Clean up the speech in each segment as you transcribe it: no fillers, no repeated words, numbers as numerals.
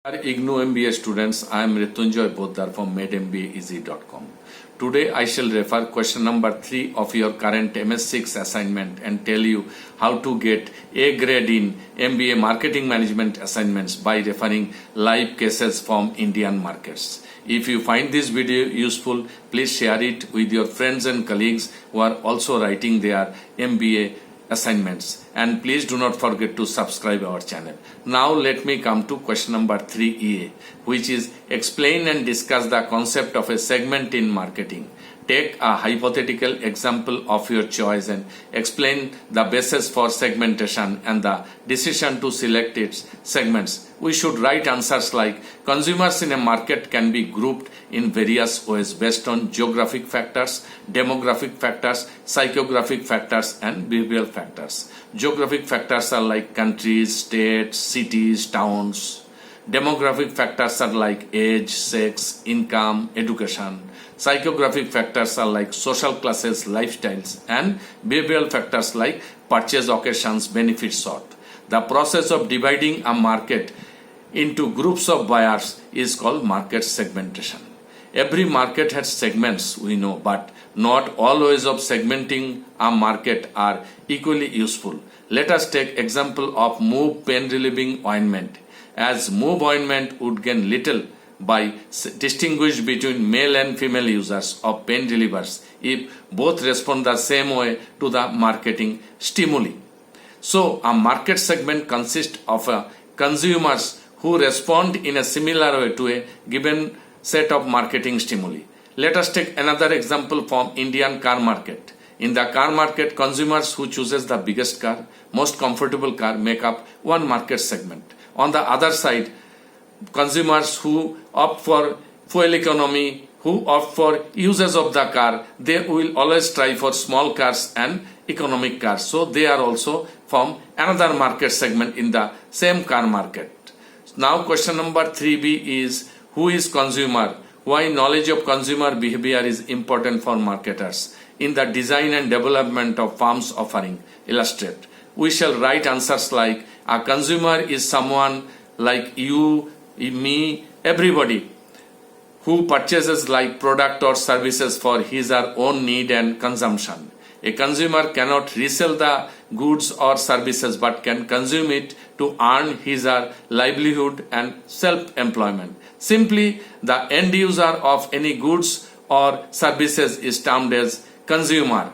Dear IGNOU MBA students, I am Mrityunjay Poddar from MadeMBAeasy.com. Today I shall refer question number 3 of your current MS6 assignment and tell you how to get A grade in MBA Marketing Management assignments by referring live cases from Indian markets. If you find this video useful, please share it with your friends and colleagues who are also writing their MBA assignments, and please do not forget to subscribe our channel. Now let me come to question number 3A, which is explain and discuss the concept of a segment in marketing. Take a hypothetical example of your choice and explain the basis for segmentation and the decision to select its segments. We should write answers like consumers in a market can be grouped in various ways based on geographic factors, demographic factors, psychographic factors and behavioral factors. Geographic factors are like countries, states, cities, towns. Demographic factors are like age, sex, income, education. Psychographic factors are like social classes, lifestyles, and behavioral factors like purchase occasions, benefits sought. The process of dividing a market into groups of buyers is called market segmentation. Every market has segments, we know, but not all ways of segmenting a market are equally useful. Let us take example of MOOV pain relieving ointment, as MOOV ointment would gain little by distinguish between male and female users of pain relievers if both respond the same way to the marketing stimuli. So a market segment consists of consumers who respond in a similar way to a given set of marketing stimuli. Let us take another example from Indian car market. In the car market, consumers who chooses the biggest car, most comfortable car make up one market segment. On the other side, consumers who opt for fuel economy, who opt for users of the car, they will always try for small cars and economic cars. So they are also from another market segment in the same car market. Now question number 3B is who is consumer? Why knowledge of consumer behavior is important for marketers in the design and development of firms offering. Illustrate. We shall write answers like a consumer is someone like you, me, everybody who purchases like product or services for his or own need and consumption. A consumer cannot resell the goods or services but can consume it to earn his or her livelihood and self-employment. Simply, the end user of any goods or services is termed as consumer.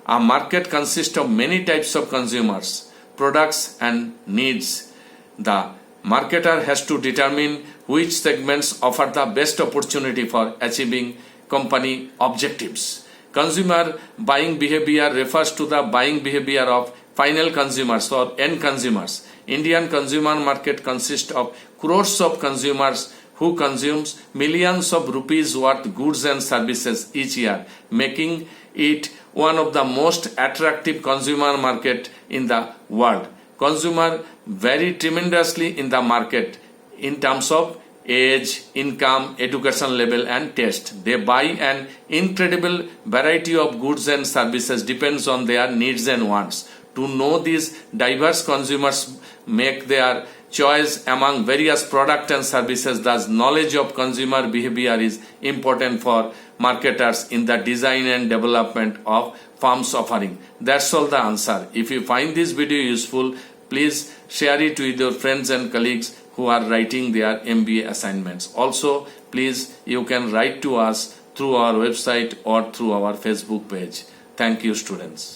A market consists of many types of consumers, products and needs. The marketer has to determine which segments offer the best opportunity for achieving company objectives. Consumer buying behavior refers to the buying behavior of final consumers or end consumers. Indian consumer market consists of crores of consumers who consumes millions of rupees worth goods and services each year, making it one of the most attractive consumer market in the world. Consumers vary tremendously in the market in terms of age, income, education level and taste. They buy an incredible variety of goods and services depends on their needs and wants. To know these diverse consumers make their choice among various products and services, thus knowledge of consumer behavior is important for marketers in the design and development of firms offering. That's all the answer. If you find this video useful, please share it with your friends and colleagues who are writing their MBA assignments. Also, please, you can write to us through our website or through our Facebook page. Thank you, students.